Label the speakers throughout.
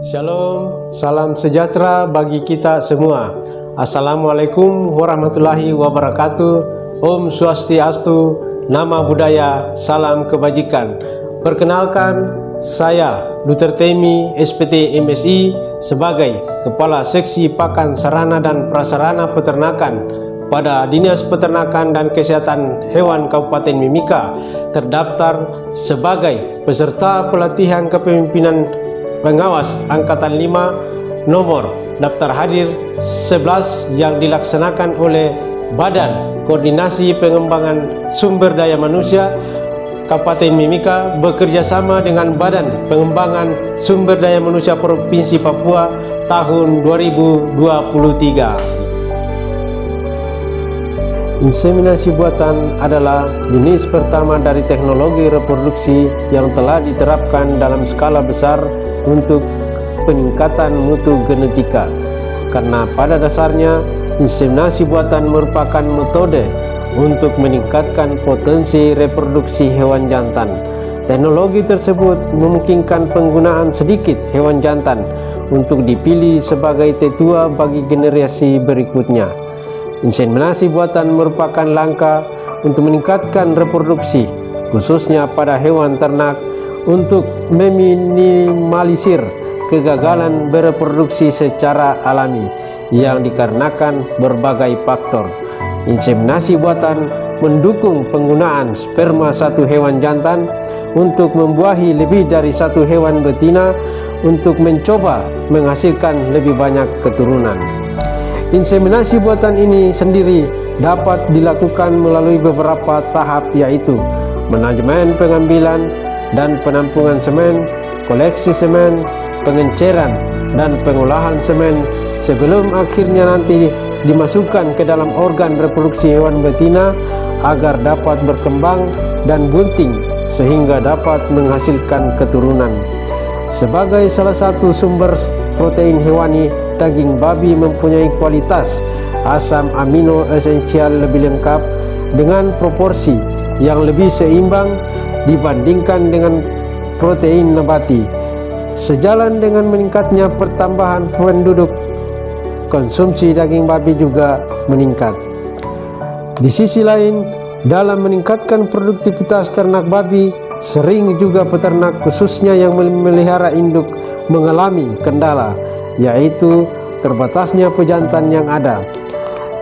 Speaker 1: Shalom, salam sejahtera bagi kita semua. Assalamualaikum warahmatullahi wabarakatuh. Om Swastiastu, Nama Budaya, Salam Kebajikan. Perkenalkan, saya Dr. Temi, SPT MSI, sebagai Kepala Seksi Pakan Sarana dan Prasarana Peternakan pada Dinas Peternakan dan Kesehatan Hewan Kabupaten Mimika, terdaftar sebagai peserta pelatihan kepemimpinan Pengawas Angkatan 5 nomor daftar hadir 11 yang dilaksanakan oleh Badan Koordinasi Pengembangan Sumber Daya Manusia Kabupaten Mimika bekerjasama dengan Badan Pengembangan Sumber Daya Manusia Provinsi Papua tahun 2023. Inseminasi buatan adalah jenis pertama dari teknologi reproduksi yang telah diterapkan dalam skala besar untuk peningkatan mutu genetika, karena pada dasarnya inseminasi buatan merupakan metode untuk meningkatkan potensi reproduksi hewan jantan. Teknologi tersebut memungkinkan penggunaan sedikit hewan jantan untuk dipilih sebagai tetua bagi generasi berikutnya. Inseminasi buatan merupakan langkah untuk meningkatkan reproduksi, khususnya pada hewan ternak, untuk meminimalisir kegagalan bereproduksi secara alami yang dikarenakan berbagai faktor. Inseminasi buatan mendukung penggunaan sperma satu hewan jantan untuk membuahi lebih dari satu hewan betina untuk mencoba menghasilkan lebih banyak keturunan. Inseminasi buatan ini sendiri dapat dilakukan melalui beberapa tahap, yaitu manajemen pengambilan dan penampungan semen, koleksi semen, pengenceran, dan pengolahan semen sebelum akhirnya nanti dimasukkan ke dalam organ reproduksi hewan betina agar dapat berkembang dan bunting sehingga dapat menghasilkan keturunan. Sebagai salah satu sumber protein hewani, daging babi mempunyai kualitas asam amino esensial lebih lengkap dengan proporsi yang lebih seimbang dibandingkan dengan protein nabati. Sejalan dengan meningkatnya pertambahan penduduk, konsumsi daging babi juga meningkat. Di sisi lain, dalam meningkatkan produktivitas ternak babi, sering juga peternak khususnya yang memelihara induk mengalami kendala, yaitu terbatasnya pejantan yang ada.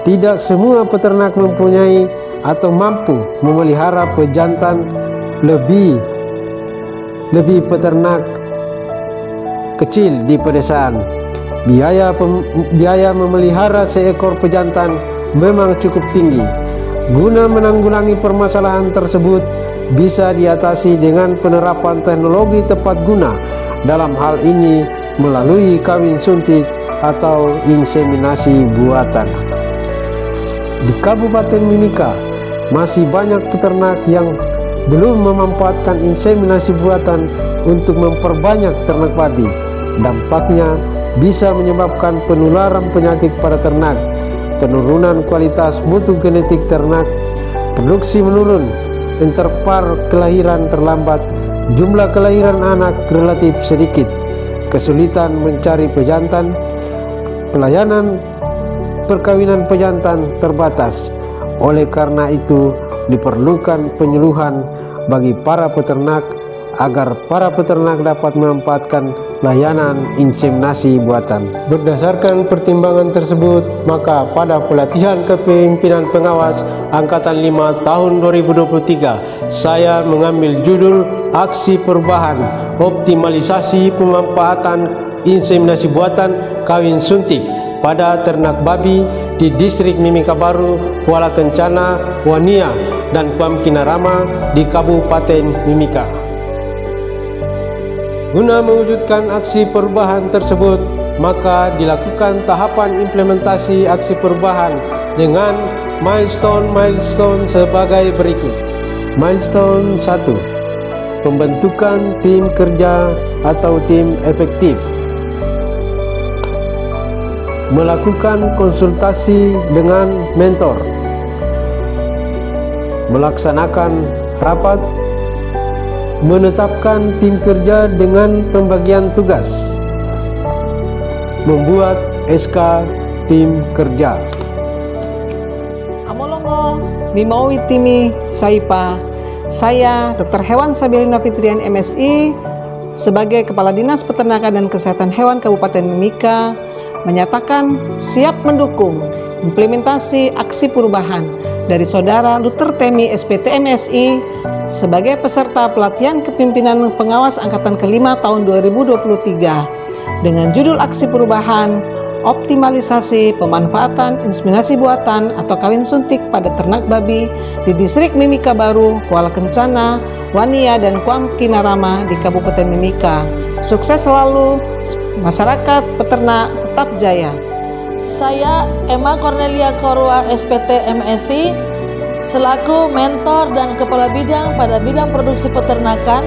Speaker 1: Tidak semua peternak mempunyai atau mampu memelihara pejantan. Lebih peternak kecil di pedesaan. Biaya memelihara seekor pejantan memang cukup tinggi. Guna menanggulangi permasalahan tersebut bisa diatasi dengan penerapan teknologi tepat guna, dalam hal ini melalui kawin suntik atau inseminasi buatan. Di Kabupaten Mimika masih banyak peternak yang belum memanfaatkan inseminasi buatan untuk memperbanyak ternak babi. Dampaknya bisa menyebabkan penularan penyakit pada ternak, penurunan kualitas mutu genetik ternak, produksi menurun, interval kelahiran terlambat, jumlah kelahiran anak relatif sedikit, kesulitan mencari pejantan, pelayanan perkawinan pejantan terbatas. Oleh karena itu, diperlukan penyuluhan bagi para peternak agar para peternak dapat memanfaatkan layanan inseminasi buatan. Berdasarkan pertimbangan tersebut, maka pada pelatihan kepemimpinan pengawas Angkatan 5 tahun 2023, saya mengambil judul Aksi Perubahan Optimalisasi Pemanfaatan Inseminasi Buatan Kawin Suntik pada ternak babi di Distrik Mimika Baru, Kuala Kencana, Wania, dan Kuam Kinarama di Kabupaten Mimika. Guna mewujudkan aksi perubahan tersebut, maka dilakukan tahapan implementasi aksi perubahan dengan milestone sebagai berikut. Milestone 1. Pembentukan tim kerja atau tim efektif. Melakukan konsultasi dengan mentor, melaksanakan rapat, menetapkan tim kerja dengan pembagian tugas, membuat SK tim kerja.
Speaker 2: Amolongo Mimawi Timi Saipa, saya Dr. Hewan Sabilina Fitrian MSI sebagai Kepala Dinas Peternakan dan Kesehatan Hewan Kabupaten Mimika menyatakan siap mendukung implementasi aksi perubahan dari Saudara Luther Temi SPT MSI sebagai peserta pelatihan kepemimpinan pengawas angkatan ke-5 tahun 2023 dengan judul aksi perubahan optimalisasi pemanfaatan inseminasi buatan atau kawin suntik pada ternak babi di Distrik Mimika Baru, Kuala Kencana, Wania, dan Kuam Kinarama di Kabupaten Mimika. Sukses selalu, masyarakat peternak tetap jaya.
Speaker 3: Saya Emma Cornelia Korwa SPT MSI selaku mentor dan kepala bidang pada bidang produksi peternakan.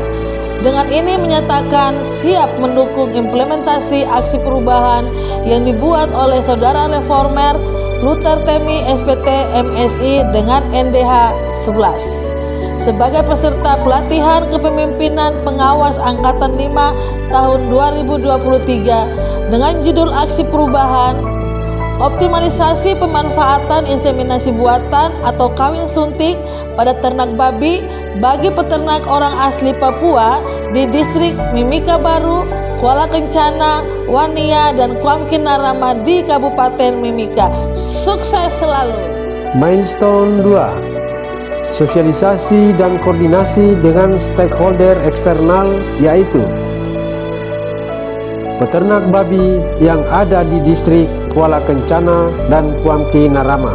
Speaker 3: Dengan ini menyatakan siap mendukung implementasi aksi perubahan yang dibuat oleh Saudara Reformer Luther Temi SPT MSI dengan NDH 11 sebagai peserta pelatihan kepemimpinan pengawas angkatan 5 tahun 2023 dengan judul aksi perubahan optimalisasi pemanfaatan inseminasi buatan atau kawin suntik pada ternak babi bagi peternak orang asli Papua di Distrik Mimika Baru, Kuala Kencana, Wania, dan Kuam Kinarama di Kabupaten Mimika. Sukses selalu.
Speaker 1: Milestone 2, sosialisasi dan koordinasi dengan stakeholder eksternal, yaitu peternak babi yang ada di Distrik Kuala Kencana dan Kuam Kinarama,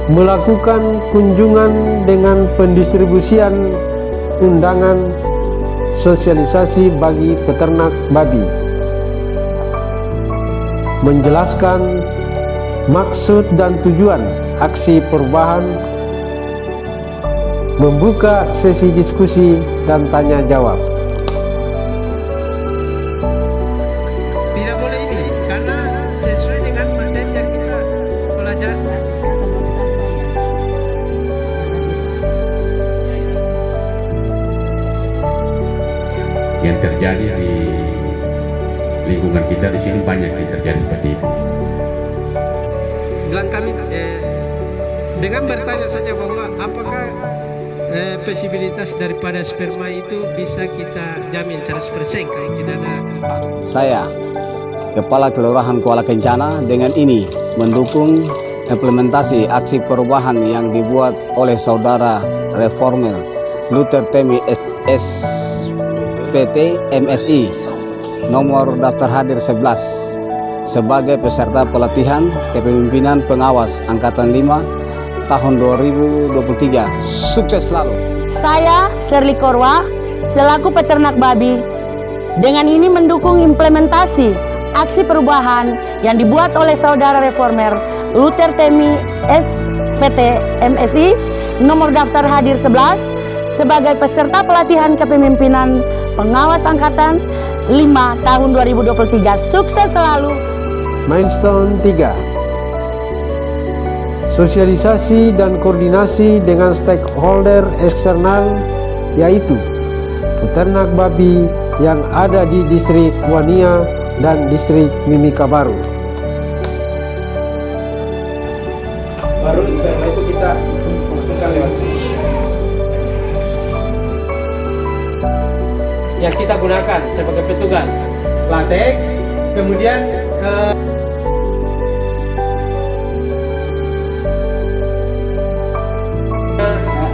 Speaker 1: melakukan kunjungan dengan pendistribusian undangan sosialisasi bagi peternak babi, menjelaskan maksud dan tujuan aksi perubahan, membuka sesi diskusi dan tanya jawab.
Speaker 4: Tidak boleh ini karena sesuai dengan materi yang kita pelajari.
Speaker 5: Yang terjadi di lingkungan kita di sini banyak yang terjadi seperti itu.
Speaker 4: Bilang kami dengan bertanya saja bahwa apakah posibilitas daripada sperma itu bisa kita jamin 100% kalau tidak ada.
Speaker 6: Saya, Kepala Kelurahan Kuala Kencana, dengan ini mendukung implementasi aksi perubahan yang dibuat oleh Saudara Reformer Luther Temi SPT MSI nomor daftar hadir 11 sebagai peserta pelatihan kepemimpinan pengawas angkatan 5 tahun 2023. Sukses selalu.
Speaker 7: Saya Sherly Korwa selaku peternak babi dengan ini mendukung implementasi aksi perubahan yang dibuat oleh Saudara Reformer Luther Temi SPT MSI nomor daftar hadir 11 sebagai peserta pelatihan kepemimpinan pengawas angkatan 5 tahun 2023. Sukses selalu.
Speaker 1: Milestone 3, sosialisasi dan koordinasi dengan stakeholder eksternal, yaitu peternak babi yang ada di Distrik Wania dan Distrik Mimika Baru. Baru sperma itu kita masukkan lewat sini. Yang kita gunakan sebagai petugas latex, kemudian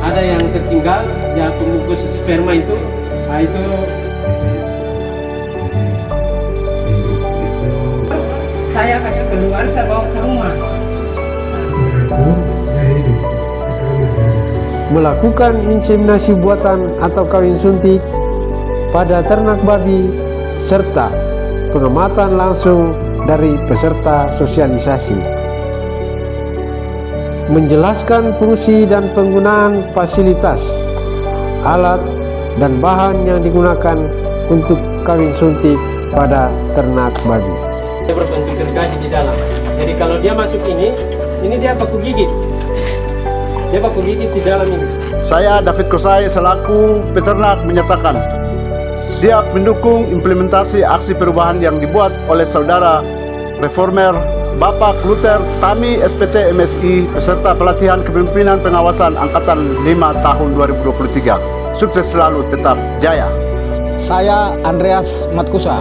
Speaker 1: ada yang tertinggal yang pembungkus sperma itu, itu saya kasih keluar, saya bawa ke rumah. Melakukan inseminasi buatan atau kawin suntik pada ternak babi serta pengamatan langsung dari peserta sosialisasi, menjelaskan fungsi dan penggunaan fasilitas, alat, dan bahan yang digunakan untuk kawin suntik pada ternak babi. Dia berbentuk gergaji di dalam, jadi kalau dia masuk ini dia baku gigit. Dia baku gigit di dalam ini.
Speaker 8: Saya David Kosai selaku peternak menyatakan siap mendukung implementasi aksi perubahan yang dibuat oleh Saudara Reformer Bapak Luther Tami SPT MSI beserta pelatihan kepemimpinan pengawasan Angkatan 5 tahun 2023. Sukses selalu, tetap jaya.
Speaker 6: Saya Andreas Matkusa,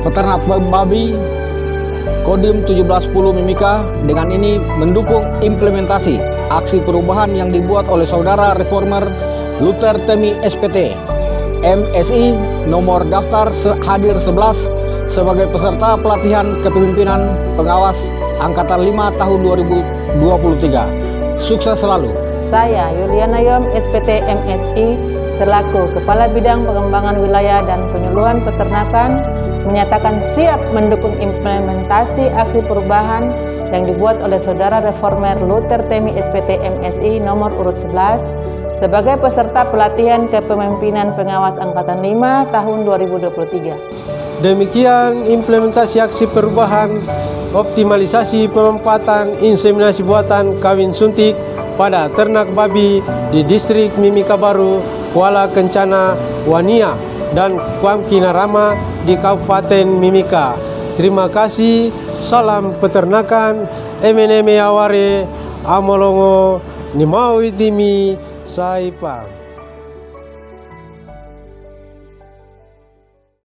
Speaker 6: peternak babi Kodim 1710 Mimika, dengan ini mendukung implementasi aksi perubahan yang dibuat oleh Saudara Reformer Luther Tami SPT MSI nomor daftar hadir 11 sebagai peserta pelatihan kepemimpinan pengawas Angkatan 5 tahun 2023. Sukses selalu.
Speaker 9: Saya Yuliana Yom SPT MSI selaku Kepala Bidang Pengembangan Wilayah dan Penyuluhan Peternakan menyatakan siap mendukung implementasi aksi perubahan yang dibuat oleh Saudara Reformer Luther Tami SPT MSI nomor urut 11 sebagai peserta pelatihan kepemimpinan pengawas Angkatan 5 tahun 2023.
Speaker 1: Demikian implementasi aksi perubahan, optimalisasi pemanfaatan inseminasi buatan kawin suntik pada ternak babi di distrik Mimika Baru, Kuala Kencana, Wania, dan Kuamkinarama di Kabupaten Mimika. Terima kasih. Salam peternakan. MNM Aware Amolongo Nimau Itimi Saipa.